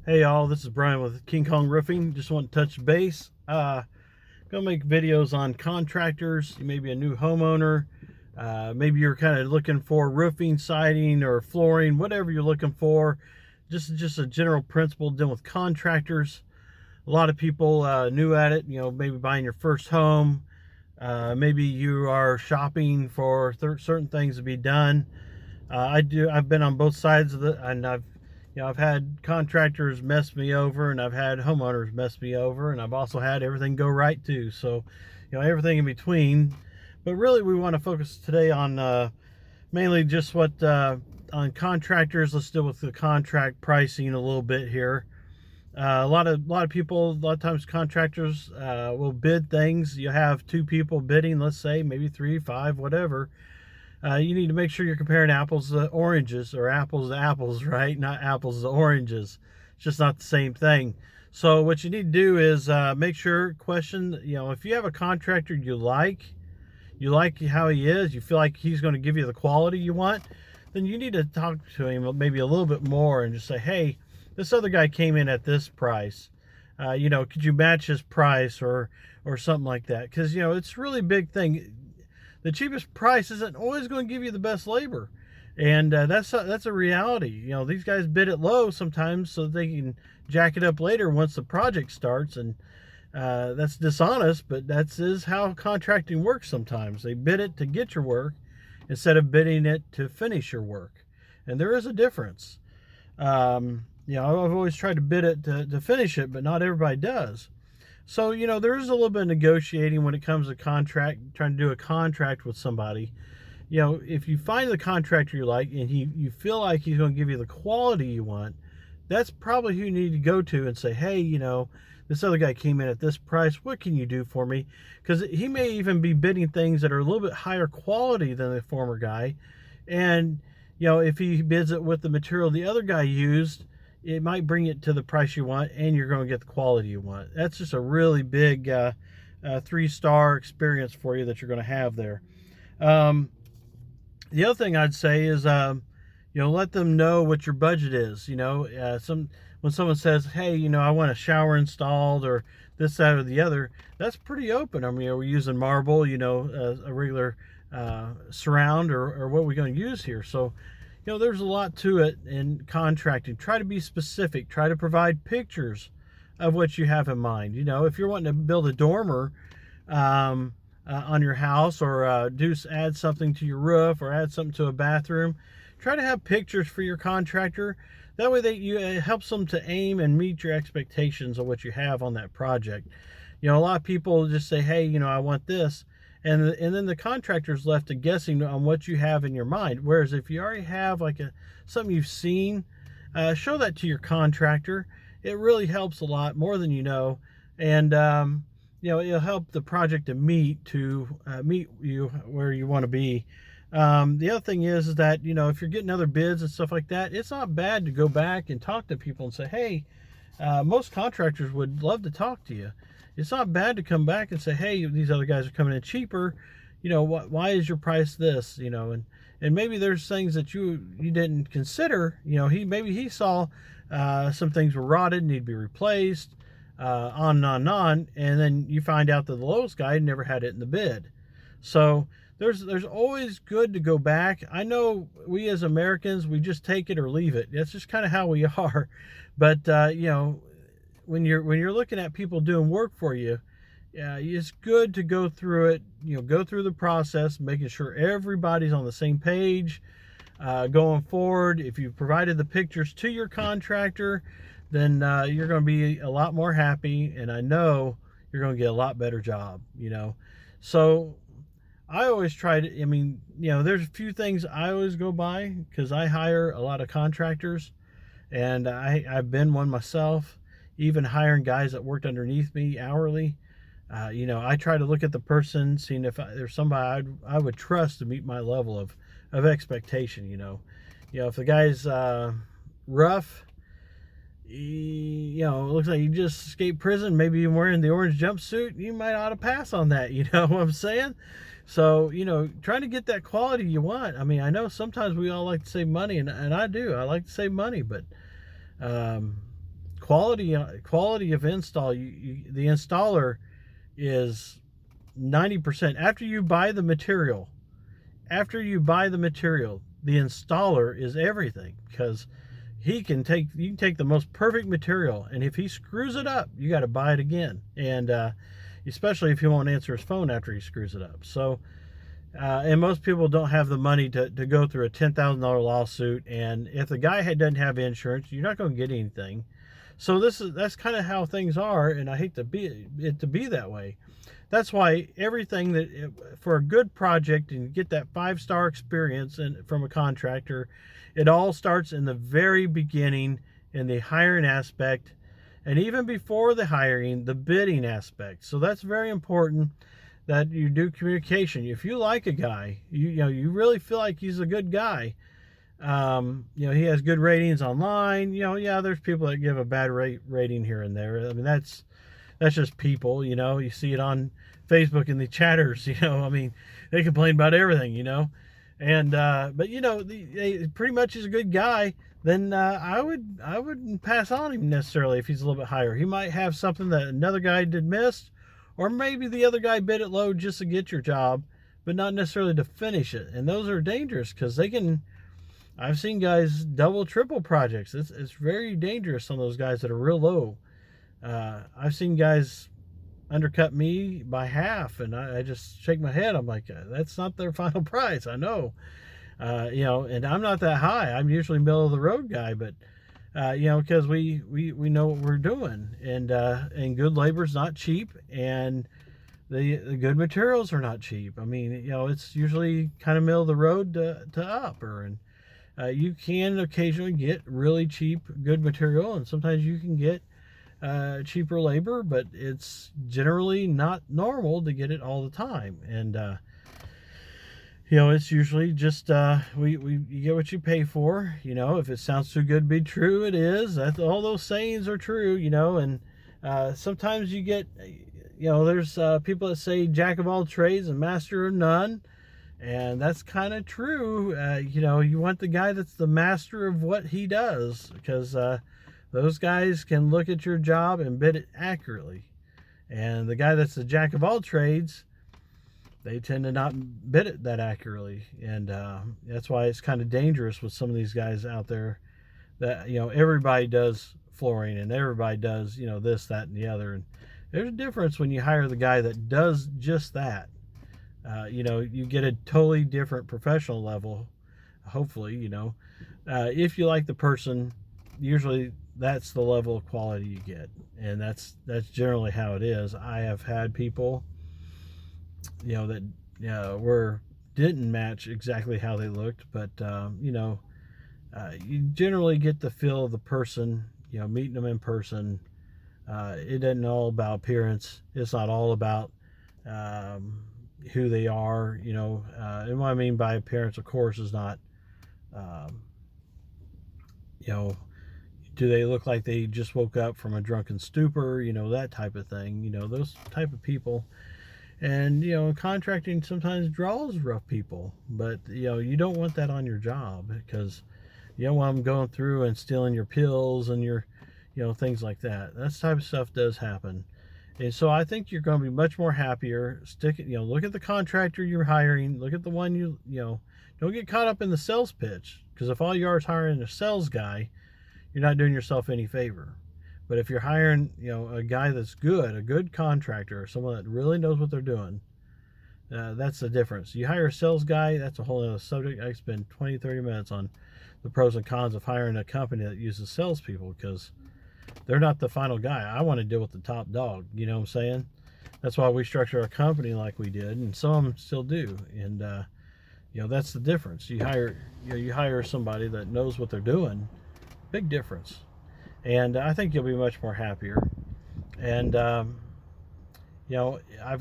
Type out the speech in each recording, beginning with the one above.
Hey y'all, this is Brian with King Kong Roofing. Just want to touch base. Gonna make videos on contractors. You may be a new homeowner. Maybe you're kind of looking for roofing, siding, or flooring, whatever you're looking for. Just a general principle dealing with contractors. A lot of people new at it. Maybe buying your first home. Maybe you are shopping for certain things to be done. I've been on both sides of it, and I've had contractors mess me over, and I've had homeowners mess me over, and I've also had everything go right too. So, everything in between. But really, we want to focus today on mainly just what on contractors. Let's deal with the contract pricing a little bit here. A lot of people, a lot of times contractors will bid things. You have two people bidding, let's say, maybe three, five, whatever. You need to make sure you're comparing apples to oranges, or apples to apples, right? Not apples to oranges. It's just not the same thing. So what you need to do is make sure, question, if you have a contractor you like how he is, you feel like he's going to give you the quality you want, then you need to talk to him maybe a little bit more and just say, hey, this other guy came in at this price. Could you match his price or something like that? Because, it's a really big thing. The cheapest price isn't always going to give you the best labor, and that's a reality. These guys bid it low sometimes so they can jack it up later once the project starts, and that's dishonest, but is how contracting works. Sometimes they bid it to get your work instead of bidding it to finish your work, and there is a difference. I've always tried to bid it to finish it, but not everybody does. So, there is a little bit of negotiating when it comes to trying to do a contract with somebody. If you find the contractor you like and you feel like he's going to give you the quality you want, that's probably who you need to go to and say, hey, this other guy came in at this price. What can you do for me? Because he may even be bidding things that are a little bit higher quality than the former guy. And, if he bids it with the material the other guy used, it might bring it to the price you want, and you're going to get the quality you want. That's just a really big 3-star experience for you that you're going to have there. The other thing I'd say is, let them know what your budget is. When someone says, hey, I want a shower installed or this, that, or the other, that's pretty open. I mean, are we using marble, a regular surround, or what are we going to use here? So, there's a lot to it in contracting. Try to be specific. Try to provide pictures of what you have in mind. If you're wanting to build a dormer on your house, or add something to your roof, or add something to a bathroom, try to have pictures for your contractor. That way it helps them to aim and meet your expectations of what you have on that project. A lot of people just say, hey, I want this. And then the contractor's left to guessing on what you have in your mind. Whereas if you already have something you've seen, show that to your contractor. It really helps a lot, more than you know. And, it'll help the project to meet you where you want to be. The other thing is that, if you're getting other bids and stuff like that, it's not bad to go back and talk to people and say, hey, most contractors would love to talk to you. It's not bad to come back and say, hey, these other guys are coming in cheaper. Why is your price this? And maybe there's things that you didn't consider. Maybe he saw some things were rotted, need to be replaced, on and on. And then you find out that the lowest guy never had it in the bid. So there's always good to go back. I know we as Americans, we just take it or leave it. That's just kind of how we are. But, when you're looking at people doing work for you, it's good to go through it, go through the process, making sure everybody's on the same page, going forward. If you provided the pictures to your contractor, then you're going to be a lot more happy, and I know you're going to get a lot better job, So I always try to, there's a few things I always go by, because I hire a lot of contractors, and I've been one myself. Even hiring guys that worked underneath me hourly, I try to look at the person, seeing if there's somebody I would trust to meet my level of expectation. If the guy's rough, it looks like you just escaped prison, maybe you're wearing the orange jumpsuit, you might ought to pass on that. You know what I'm saying? So, trying to get that quality you want. I mean, I know sometimes we all like to save money, and I do. I like to save money, but quality of install. The installer is 90% after you buy the material. After you buy the material, the installer is everything, because you can take the most perfect material, and if he screws it up, you got to buy it again. And especially if he won't answer his phone after he screws it up. So and most people don't have the money to go through a $10,000 lawsuit, and if the guy doesn't have insurance, you're not going to get anything. So that's kind of how things are, and I hate to be that way. That's why everything for a good project and get that 5-star experience from a contractor, it all starts in the very beginning, in the hiring aspect, and even before the hiring, the bidding aspect. So that's very important, that you do communication. If you like a guy, you really feel like he's a good guy, he has good ratings online. Yeah, there's people that give a bad rating here and there. I mean, that's just people. You see it on Facebook in the chatters. I mean, they complain about everything. And but pretty much he's a good guy. Then I wouldn't pass on him necessarily if he's a little bit higher. He might have something that another guy did miss. Or maybe the other guy bid it low just to get your job, but not necessarily to finish it. And those are dangerous, because I've seen guys double, triple projects. It's very dangerous, some of those guys that are real low. I've seen guys undercut me by half, and I just shake my head. I'm like, that's not their final price. I know. And I'm not that high. I'm usually middle of the road guy, but because we know what we're doing, and good labor's not cheap, and the good materials are not cheap. I mean, it's usually kind of middle of the road to upper, and you can occasionally get really cheap good material, and sometimes you can get cheaper labor, but it's generally not normal to get it all the time. And it's usually just you get what you pay for. If it sounds too good to be true, it is. All those sayings are true. And sometimes you get, there's people that say jack of all trades and master of none, and that's kind of true. You want the guy that's the master of what he does, because those guys can look at your job and bid it accurately. And the guy that's the jack of all trades, they tend to not bid it that accurately. And that's why it's kind of dangerous with some of these guys out there that, everybody does flooring, and everybody does, this, that, and the other. And there's a difference when you hire the guy that does just that. You get a totally different professional level, hopefully. If you like the person, usually that's the level of quality you get. And that's generally how it is. I have had people that didn't match exactly how they looked, but you generally get the feel of the person, meeting them in person. It isn't all about appearance. It's not all about who they are. And what I mean by appearance, of course, is not do they look like they just woke up from a drunken stupor, that type of thing, those type of people. And contracting sometimes draws rough people, but you don't want that on your job, because you don't want them going through and stealing your pills and your things like that. That type of stuff does happen. And so I think you're going to be much more happier. Look at the contractor you're hiring. Look at the one don't get caught up in the sales pitch, because if all you are is hiring a sales guy, you're not doing yourself any favor. But if you're hiring, a guy that's good, a good contractor, or someone that really knows what they're doing, that's the difference. You hire a sales guy, that's a whole other subject. I spend 20, 30 minutes on the pros and cons of hiring a company that uses salespeople, because they're not the final guy. I want to deal with the top dog, you know what I'm saying? That's why we structure our company like we did, and some of them still do. And, that's the difference. You hire somebody that knows what they're doing. Big difference. And I think you'll be much more happier. And, I've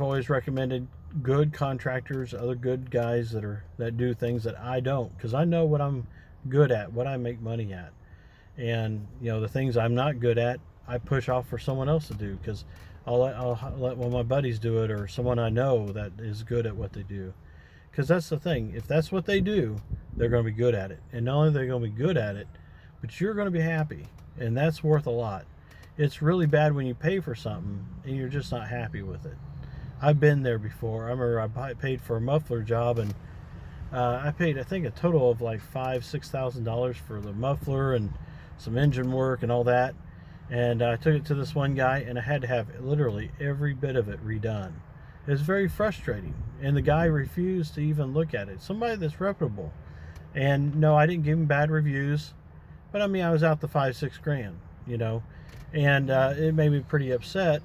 always recommended good contractors, other good guys that do things that I don't, because I know what I'm good at, what I make money at. And, the things I'm not good at, I push off for someone else to do, because I'll let one of my buddies do it, or someone I know that is good at what they do. Because that's the thing. If that's what they do, they're going to be good at it. And not only are they going to be good at it, but you're going to be happy. And that's worth a lot. it's really bad when you pay for something and you're just not happy with it. I've been there before. I remember I paid for a muffler job, and I paid, I think, a total of like $5,000-6,000 for the muffler and some engine work and all that. And I took it to this one guy, and I had to have literally every bit of it redone. It was very frustrating, and the guy refused to even look at it. Somebody that's reputable. And no, I didn't give him bad reviews, but I mean, I was out the 5-6 grand, you know, and it made me pretty upset,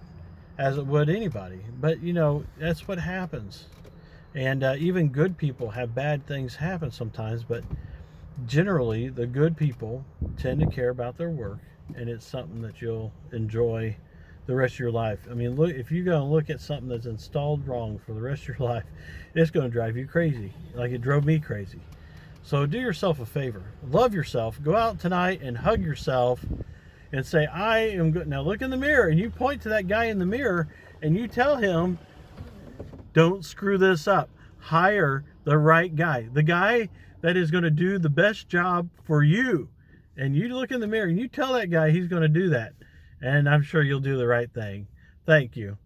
as it would anybody. But you know, that's what happens. And even good people have bad things happen sometimes, but generally the good people tend to care about their work, and it's something that you'll enjoy the rest of your life. I mean, look, if you're going to look at something that's installed wrong for the rest of your life, it's going to drive you crazy, like it drove me crazy. So do yourself a favor, love yourself, go out tonight and hug yourself and say, I am good. Now look in the mirror, and you point to that guy in the mirror and you tell him, don't screw this up. Hire the right guy, the guy that is going to do the best job for you. And you look in the mirror and you tell that guy he's going to do that. And I'm sure you'll do the right thing. Thank you.